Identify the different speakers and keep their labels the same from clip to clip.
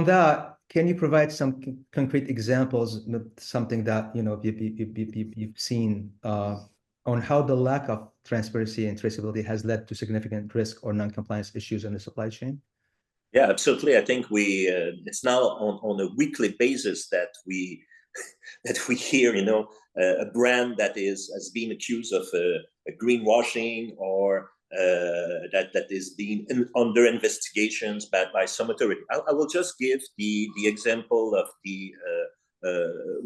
Speaker 1: on that, can you provide some concrete examples, something that you've seen on how the lack of transparency and traceability has led to significant risk or non-compliance issues in the supply chain?
Speaker 2: Yeah, absolutely. I think it's now on a weekly basis that we hear, a brand that has been accused of a greenwashing or that is being under investigations by some authority. I will just give the example of the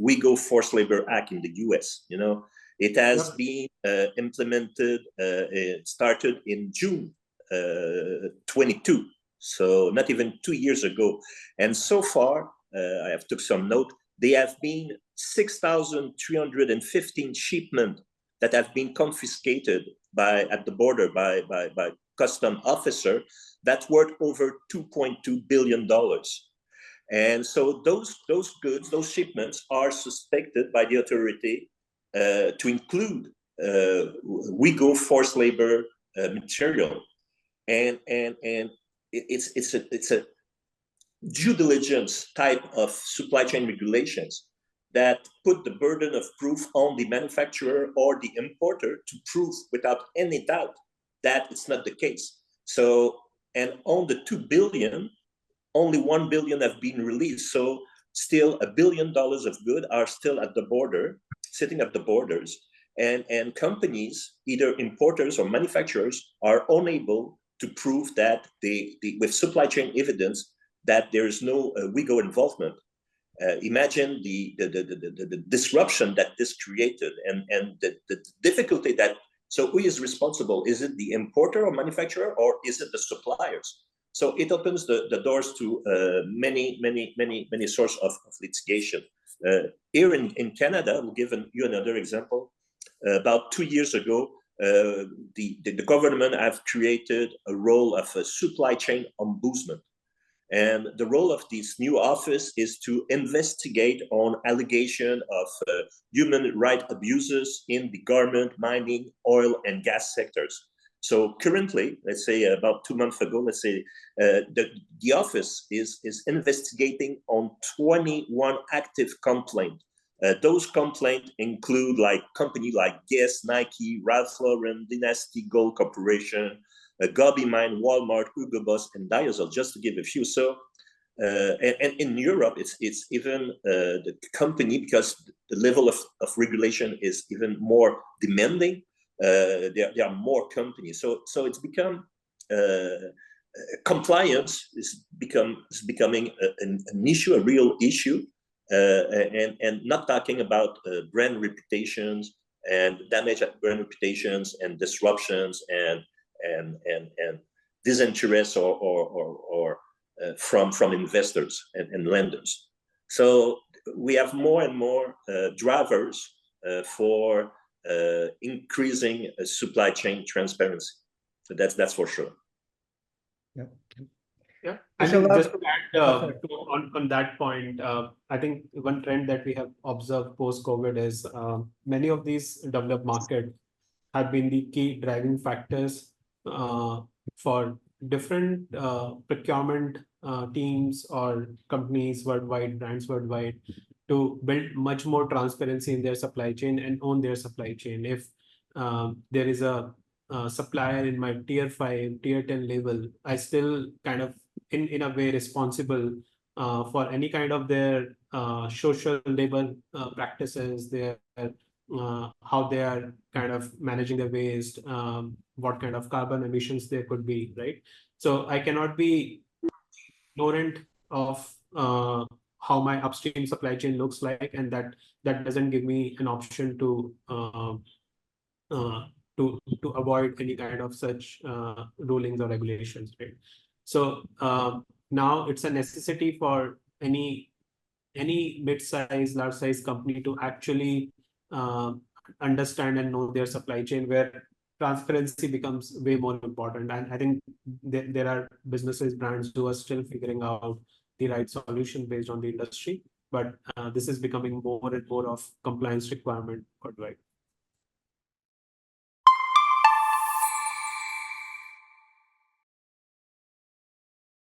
Speaker 2: WIGO Forced Labor Act in the US. It has been implemented. It started in June 22. So not even 2 years ago. And so far, I have took some note, there have been 6,315 shipments that have been confiscated at the border by custom officer that's worth over $2.2 billion. And so those goods, those shipments are suspected by the authority to include WIGO forced labor material. And it's a due diligence type of supply chain regulations that put the burden of proof on the manufacturer or the importer to prove without any doubt that it's not the case. So, and on the 2 billion, only 1 billion have been released. So still $1 billion of goods are still at the border, sitting at the borders. And companies, either importers or manufacturers, are unable to prove that with supply chain evidence that there is no WIGO involvement. Imagine the disruption that this created and the difficulty that, so who is responsible? Is it the importer or manufacturer, or is it the suppliers? So it opens the doors to many sources of litigation. Here in Canada, we'll give you another example. About 2 years ago, the government have created a role of a supply chain ombudsman. And the role of this new office is to investigate on allegation of human rights abuses in the garment, mining, oil, and gas sectors. So currently, let's say about 2 months ago, let's say the office is investigating on 21 active complaints. Those complaints include companies like Guess, Nike, Ralph Lauren, Dynasty Gold Corporation, Gobi Mine, Walmart, Hugo Boss, and Diazol, just to give a few. So, and in Europe, it's even the company, because the level of regulation is even more demanding. There are more companies. So it's become compliance is becoming an issue, a real issue. And not talking about brand reputations and damage at brand reputations and disruptions and disinterest or from investors and lenders. So we have more and more drivers for increasing supply chain transparency. So that's for sure.
Speaker 3: Yeah. Yeah, I think just to add on that point, I think one trend that we have observed post-COVID is many of these developed markets have been the key driving factors for different procurement teams or companies worldwide, brands worldwide, to build much more transparency in their supply chain and own their supply chain. If there is a supplier in my tier 5, tier 10 level, I still kind of in a way responsible for any kind of their social labor practices, their how they are kind of managing their waste, what kind of carbon emissions there could be, right? So I cannot be ignorant of how my upstream supply chain looks like, and that doesn't give me an option to avoid any kind of such rulings or regulations, right? So now it's a necessity for any mid-size, large-size company to actually understand and know their supply chain, where transparency becomes way more important. And I think there are businesses, brands who are still figuring out the right solution based on the industry, but this is becoming more and more of compliance requirement worldwide.